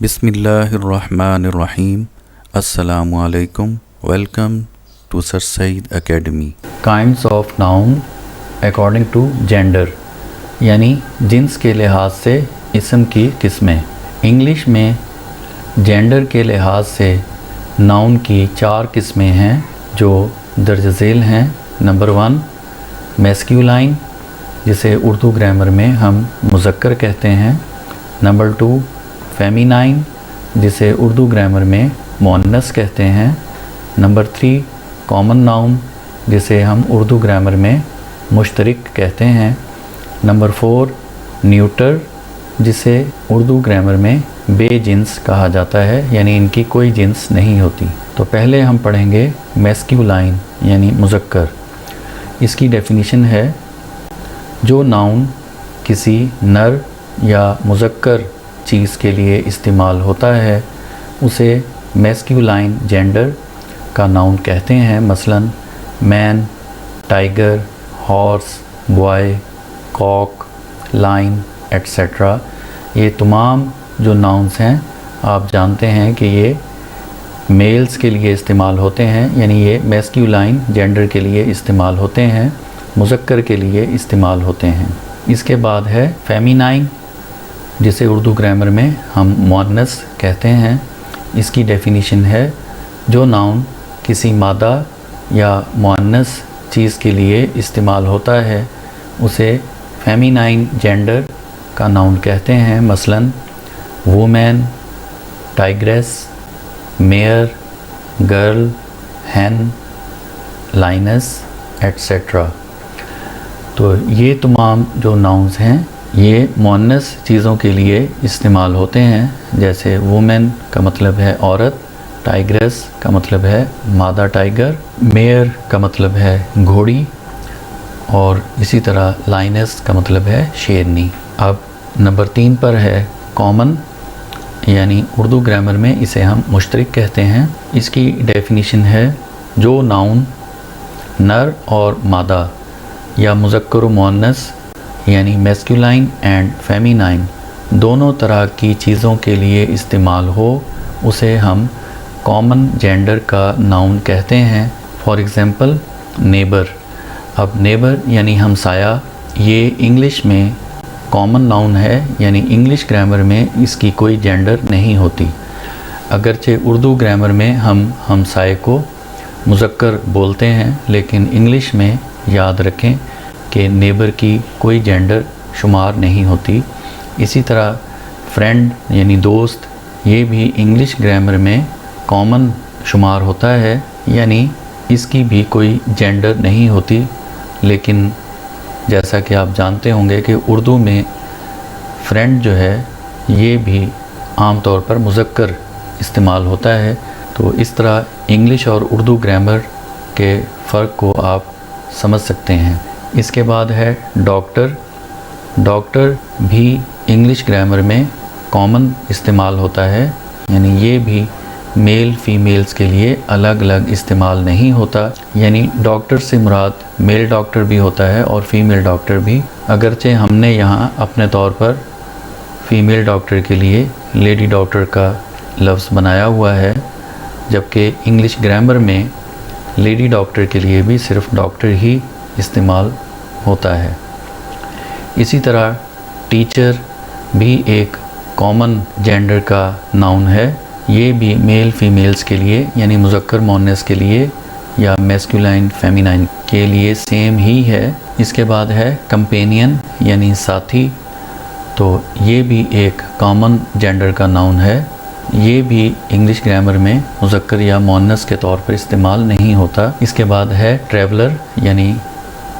بسم اللہ الرحمن الرحیم. السلام علیکم. Welcome to sir Saeed Academy. Kinds of noun according to gender, یعنی جنس کے لحاظ سے اسم کی قسمیں. انگلش میں جینڈر کے لحاظ سے ناؤن کی 4 قسمیں ہیں جو درج ذیل ہیں. نمبر 1 میسکیولائن، جسے اردو گرامر میں ہم مذکر کہتے ہیں. نمبر 2 فیمینائن، جسے اردو گرامر میں مؤنث کہتے ہیں. نمبر 3 کامن ناؤن، جسے ہم اردو گرامر میں مشترک کہتے ہیں. نمبر 4 نیوٹر، جسے اردو گرامر میں بے جنس کہا جاتا ہے، یعنی ان کی کوئی جنس نہیں ہوتی. تو پہلے ہم پڑھیں گے میسکیولائن یعنی مذکر. اس کی ڈیفینیشن ہے جو ناؤن کسی نر یا مذکر چیز کے لیے استعمال ہوتا ہے اسے میسکیولائن جینڈر کا ناؤن کہتے ہیں. مثلا مین، ٹائیگر، ہارس، بوائے، کاک، لائن ایٹسیٹرا. یہ تمام جو ناؤنس ہیں آپ جانتے ہیں کہ یہ میلز کے لیے استعمال ہوتے ہیں، یعنی یہ میسکیولائن جینڈر کے لیے استعمال ہوتے ہیں، مذکر کے لیے استعمال ہوتے ہیں. اس کے بعد ہے فیمینائن، جسے اردو گرامر میں ہم مؤنث کہتے ہیں. اس کی ڈیفینیشن ہے جو ناؤن کسی مادہ یا مؤنث چیز کے لیے استعمال ہوتا ہے اسے فیمینائن جینڈر کا ناؤن کہتے ہیں. مثلا وومین، ٹائیگریس، میئر، گرل، ہین، لائنس ایٹسیٹرا. تو یہ تمام جو ناؤنس ہیں یہ مؤنث چیزوں کے لیے استعمال ہوتے ہیں. جیسے وومن کا مطلب ہے عورت، ٹائیگریس کا مطلب ہے مادہ ٹائیگر، میئر کا مطلب ہے گھوڑی، اور اسی طرح لائنس کا مطلب ہے شیرنی. اب نمبر 3 پر ہے کامن، یعنی اردو گرامر میں اسے ہم مشترک کہتے ہیں. اس کی ڈیفینیشن ہے جو ناؤن نر اور مادہ یا مذکر و مؤنث یعنی میسکیولائن اینڈ فیمینائن دونوں طرح کی چیزوں کے لیے استعمال ہو اسے ہم کامن جینڈر کا ناؤن کہتے ہیں. For example neighbour. اب نیبر یعنی ہمسایہ، یہ انگلش میں کامن ناؤن ہے، یعنی انگلش گرامر میں اس کی کوئی جینڈر نہیں ہوتی. اگرچہ اردو گرامر میں ہم ہمسائے کو مذکر بولتے ہیں، لیکن انگلش میں یاد رکھیں کہ نیبر کی کوئی جینڈر شمار نہیں ہوتی. اسی طرح فرینڈ یعنی دوست، یہ بھی انگلش گرامر میں کامن شمار ہوتا ہے، یعنی اس کی بھی کوئی جینڈر نہیں ہوتی. لیکن جیسا کہ آپ جانتے ہوں گے کہ اردو میں فرینڈ جو ہے یہ بھی عام طور پر مذکر استعمال ہوتا ہے. تو اس طرح انگلش اور اردو گرامر کے فرق کو آپ سمجھ سکتے ہیں. اس کے بعد ہے ڈاکٹر. ڈاکٹر بھی انگلش گرامر میں کامن استعمال ہوتا ہے، یعنی یہ بھی میل فیمیلز کے لیے الگ الگ استعمال نہیں ہوتا. یعنی ڈاکٹر سے مراد میل ڈاکٹر بھی ہوتا ہے اور فیمیل ڈاکٹر بھی، اگرچہ ہم نے یہاں اپنے طور پر فیمیل ڈاکٹر کے لیے لیڈی ڈاکٹر کا لفظ بنایا ہوا ہے، جبکہ انگلش گرامر میں لیڈی ڈاکٹر کے لیے بھی صرف ڈاکٹر ہی استعمال ہوتا ہے. اسی طرح ٹیچر بھی ایک کامن جینڈر کا ناؤن ہے، یہ بھی میل فیمیلز کے لیے یعنی مذکر مؤنث کے لیے یا میسکیولائن فیمینائن کے لیے سیم ہی ہے. اس کے بعد ہے کمپینین یعنی ساتھی. تو یہ بھی ایک کامن جینڈر کا ناؤن ہے، یہ بھی انگلش گرامر میں مذکر یا مؤنث کے طور پر استعمال نہیں ہوتا. اس کے بعد ہے ٹریولر یعنی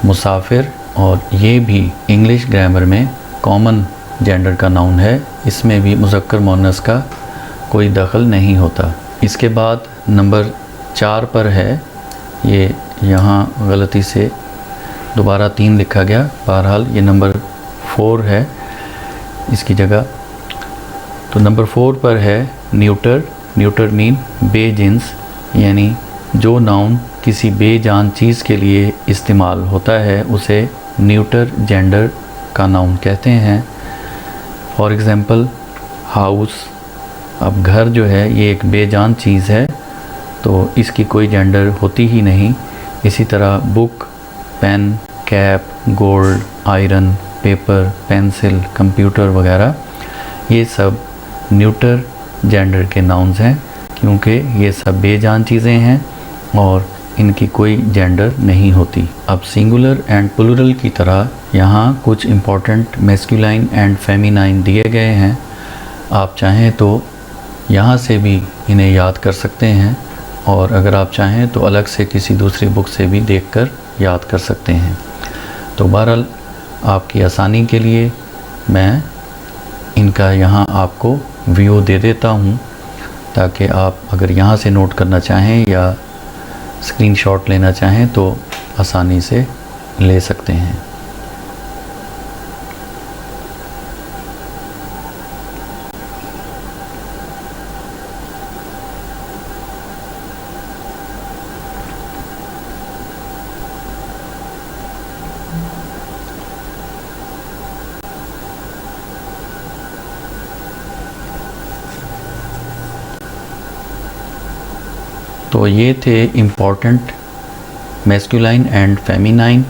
مسافر، اور یہ بھی انگلش گرامر میں کامن جینڈر کا ناؤن ہے، اس میں بھی مذکر مؤنث کا کوئی دخل نہیں ہوتا. اس کے بعد نمبر 4 پر ہے، یہ یہاں غلطی سے دوبارہ 3 لکھا گیا، بہرحال یہ نمبر 4 ہے اس کی جگہ. تو نمبر 4 پر ہے نیوٹر. نیوٹر مین بے جنس، یعنی جو ناؤن کسی بے جان چیز کے لیے استعمال ہوتا ہے اسے نیوٹر جینڈر کا ناؤن کہتے ہیں. فار ایگزامپل ہاؤس، اب گھر جو ہے یہ ایک بے جان چیز ہے تو اس کی کوئی جینڈر ہوتی ہی نہیں. اسی طرح book, pen, cap, gold, iron, paper, pencil, computer وغیرہ یہ سب نیوٹر جینڈر کے ناؤنز ہیں کیونکہ یہ سب بے جان چیزیں ہیں اور ان کی کوئی جینڈر نہیں ہوتی. اب سنگولر اینڈ پلورل کی طرح یہاں کچھ امپورٹنٹ میسکولائن اینڈ فیمینائن دیے گئے ہیں. آپ چاہیں تو یہاں سے بھی انہیں یاد کر سکتے ہیں اور اگر آپ چاہیں تو الگ سے کسی دوسری بک سے بھی دیکھ کر یاد کر سکتے ہیں. تو بہرحال آپ کی آسانی کے لیے میں ان کا یہاں آپ کو ویو دے دیتا ہوں تاکہ آپ اگر یہاں سے نوٹ کرنا چاہیں یا اسکرین شاٹ لینا چاہیں تو آسانی سے لے سکتے ہیں. تو یہ تھے امپورٹنٹ میسکولائن اینڈ فیمینائن